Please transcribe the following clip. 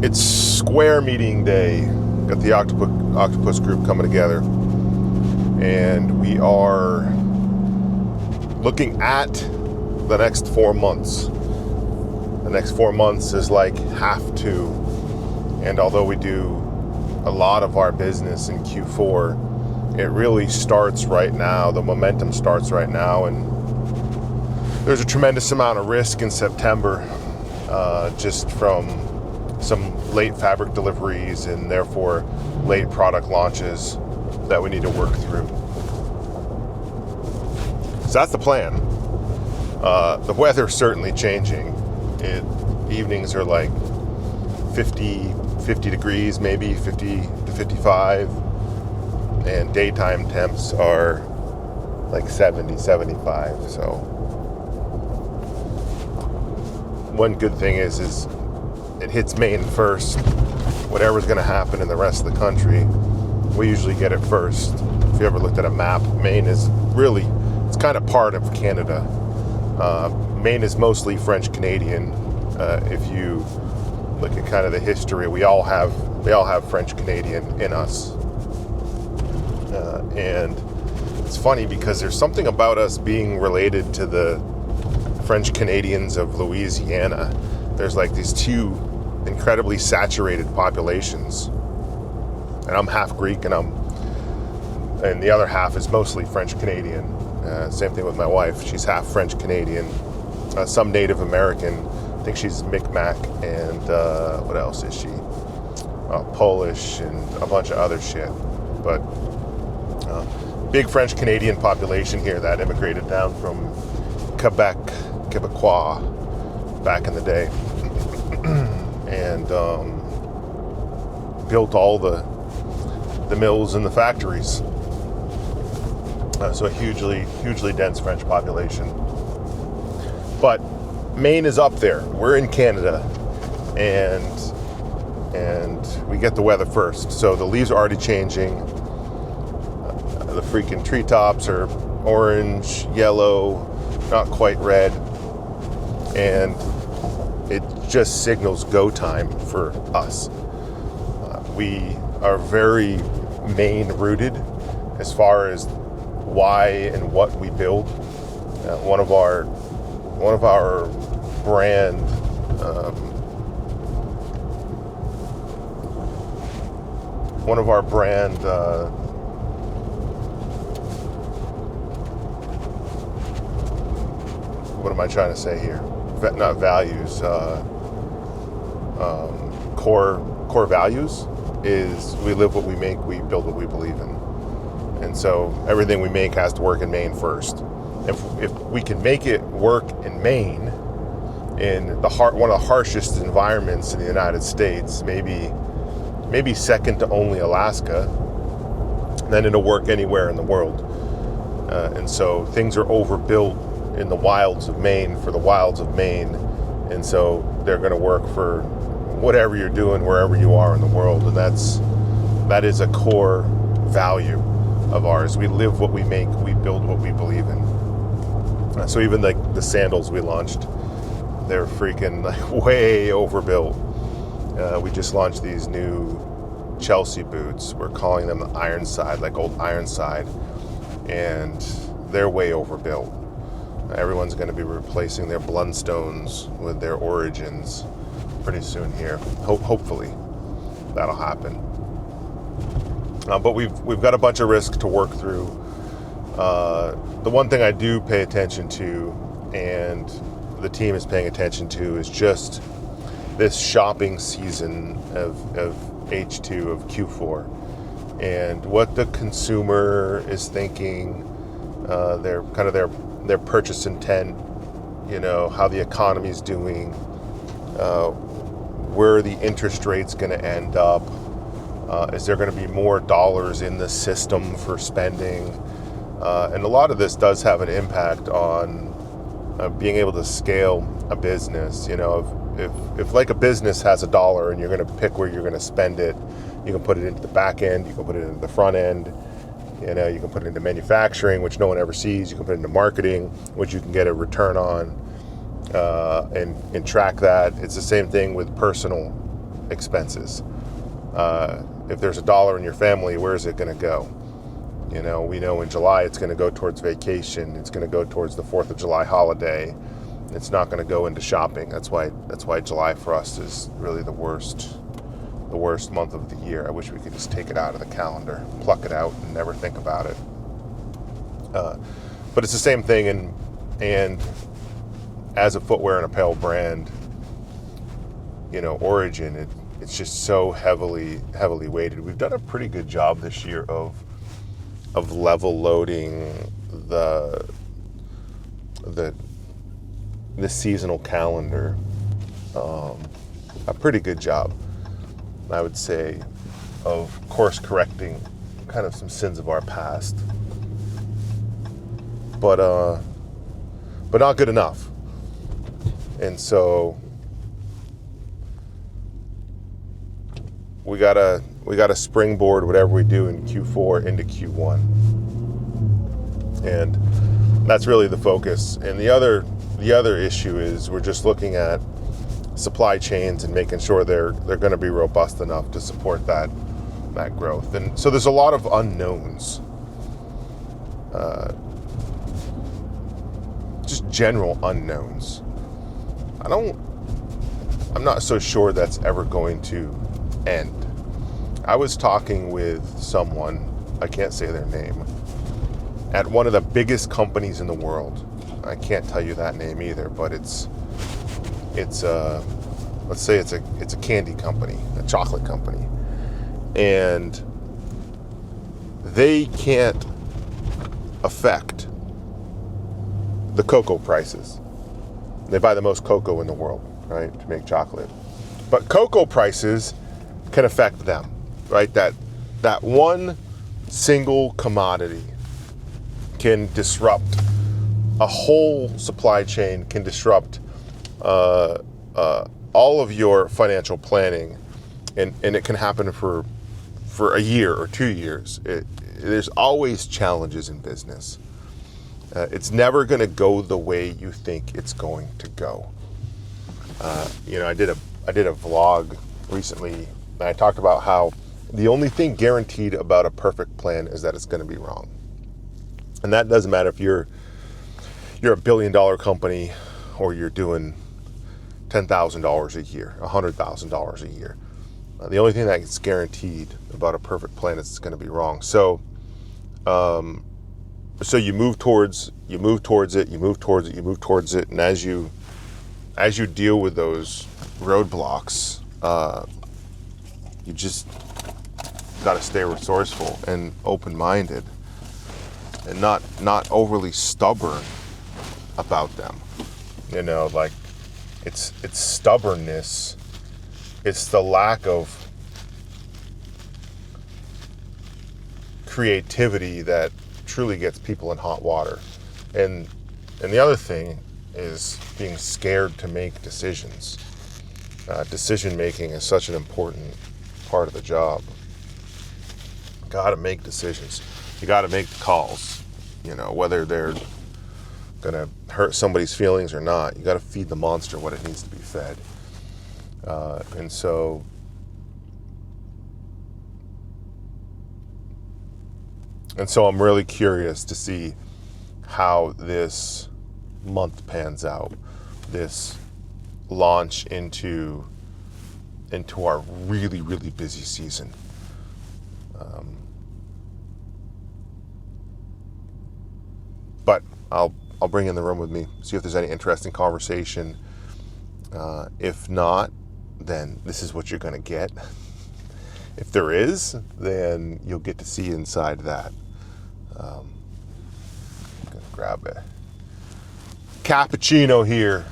It's square meeting day. Got the Octopus group coming together, and we are looking at the next 4 months. The next 4 months is like have to, and although we do a lot of our business in Q4, it really starts right now. The momentum starts right now, and there's a tremendous amount of risk in September, just from some late fabric deliveries and therefore late product launches that we need to work through. So that's the plan. The weather's certainly changing. Evenings are like 50 degrees, maybe 50 to 55, and daytime temps are like 70, 75. So one good thing is it hits Maine first. Whatever's going to happen in the rest of the country, we usually get it first. If you ever looked at a map, Maine is really, it's kind of part of Canada. Maine is mostly French Canadian. If you look at kind of the history, we all have French Canadian in us. And it's funny because there's something about us being related to the French Canadians of Louisiana. There's like these two incredibly saturated populations, and I'm half Greek, and the other half is mostly French Canadian. Same thing with my wife; she's half French Canadian, some Native American. I think she's Micmac, and what else is she? Polish and a bunch of other shit. But big French Canadian population here that immigrated down from Quebecois back in the day. And built all the mills and the factories. So a hugely dense French population. But Maine is up there. We're in Canada, and we get the weather first. So the leaves are already changing. The freaking treetops are orange, yellow, not quite red, and it just signals go time for us. We are very Maine rooted as far as why and what we build. One of our brand what am I trying to say here? Not values. Core values is we live what we make, we build what we believe in. And so everything we make has to work in Maine first. If we can make it work in Maine, in one of the harshest environments in the United States, maybe second to only Alaska, then it'll work anywhere in the world. And so things are overbuilt in the wilds of Maine for the wilds of Maine, and so they're going to work for whatever you're doing wherever you are in the world. And that is a core value of ours. We live what we make, we build what we believe in. So even like the sandals we launched, they're freaking like way overbuilt. We just launched these new Chelsea boots. We're calling them the Ironside, like old Ironside, and they're way overbuilt. Everyone's going to be replacing their Blundstones with their Origins pretty soon here. Hopefully that'll happen. But we've got a bunch of risk to work through. The one thing I do pay attention to, and the team is paying attention to, is just this shopping season of H2 of Q4, and what the consumer is thinking, their purchase intent, how the economy's doing, where the interest rate's going to end up. Is there going to be more dollars in the system for spending? And a lot of this does have an impact on being able to scale a business. If like a business has $1 and you're going to pick where you're going to spend it, you can put it into the back end, you can put it into the front end, you can put it into manufacturing, which no one ever sees, you can put it into marketing, which you can get a return on, and track that. It's the same thing with personal expenses. If there's $1 in your family, where is it going to go? You know, we know in July it's going to go towards vacation. It's going to go towards the 4th of July holiday. It's not going to go into shopping. That's why July for us is really the worst month of the year. I wish we could just take it out of the calendar, pluck it out, and never think about it. But it's the same thing, and as a footwear and apparel brand, you know, origin, it's just so heavily weighted. We've done a pretty good job this year of level loading the seasonal calendar. A pretty good job, I would say, of course correcting kind of some sins of our past, but not good enough. And so we gotta springboard whatever we do in Q4 into Q1, and that's really the focus. And the other issue is we're just looking at supply chains and making sure they're going to be robust enough to support that growth. And so there's a lot of unknowns, just general unknowns. I'm not so sure that's ever going to end. I was talking with someone, I can't say their name, at one of the biggest companies in the world. I can't tell you that name either, but it's let's say it's a candy company, a chocolate company, and they can't affect the cocoa prices. They buy the most cocoa in the world, right, to make chocolate. But cocoa prices can affect them, right? That one single commodity can disrupt a whole supply chain, can disrupt all of your financial planning, and it can happen for a year or 2 years. There's always challenges in business. It's never going to go the way you think it's going to go. You know, I did a vlog recently, and I talked about how the only thing guaranteed about a perfect plan is that it's going to be wrong. And that doesn't matter if you're a $1 billion company or you're doing $10,000 a year, $100,000 a year. The only thing that's guaranteed about a perfect plan is it's going to be wrong. So you move towards it, and as you deal with those roadblocks, you just got to stay resourceful and open-minded, and not overly stubborn about them. You know, like it's stubbornness. It's the lack of creativity that truly gets people in hot water. And the other thing is being scared to make decisions. Decision making is such an important part of the job. Got to make decisions. You got to make the calls. You know, whether they're going to hurt somebody's feelings or not, you got to feed the monster what it needs to be fed. And so I'm really curious to see how this month pans out, this launch into our really, really busy season. But I'll bring you in the room with me, see if there's any interesting conversation. If not, then this is what you're going to get. If there is, then you'll get to see inside that. I'm going to grab a cappuccino here.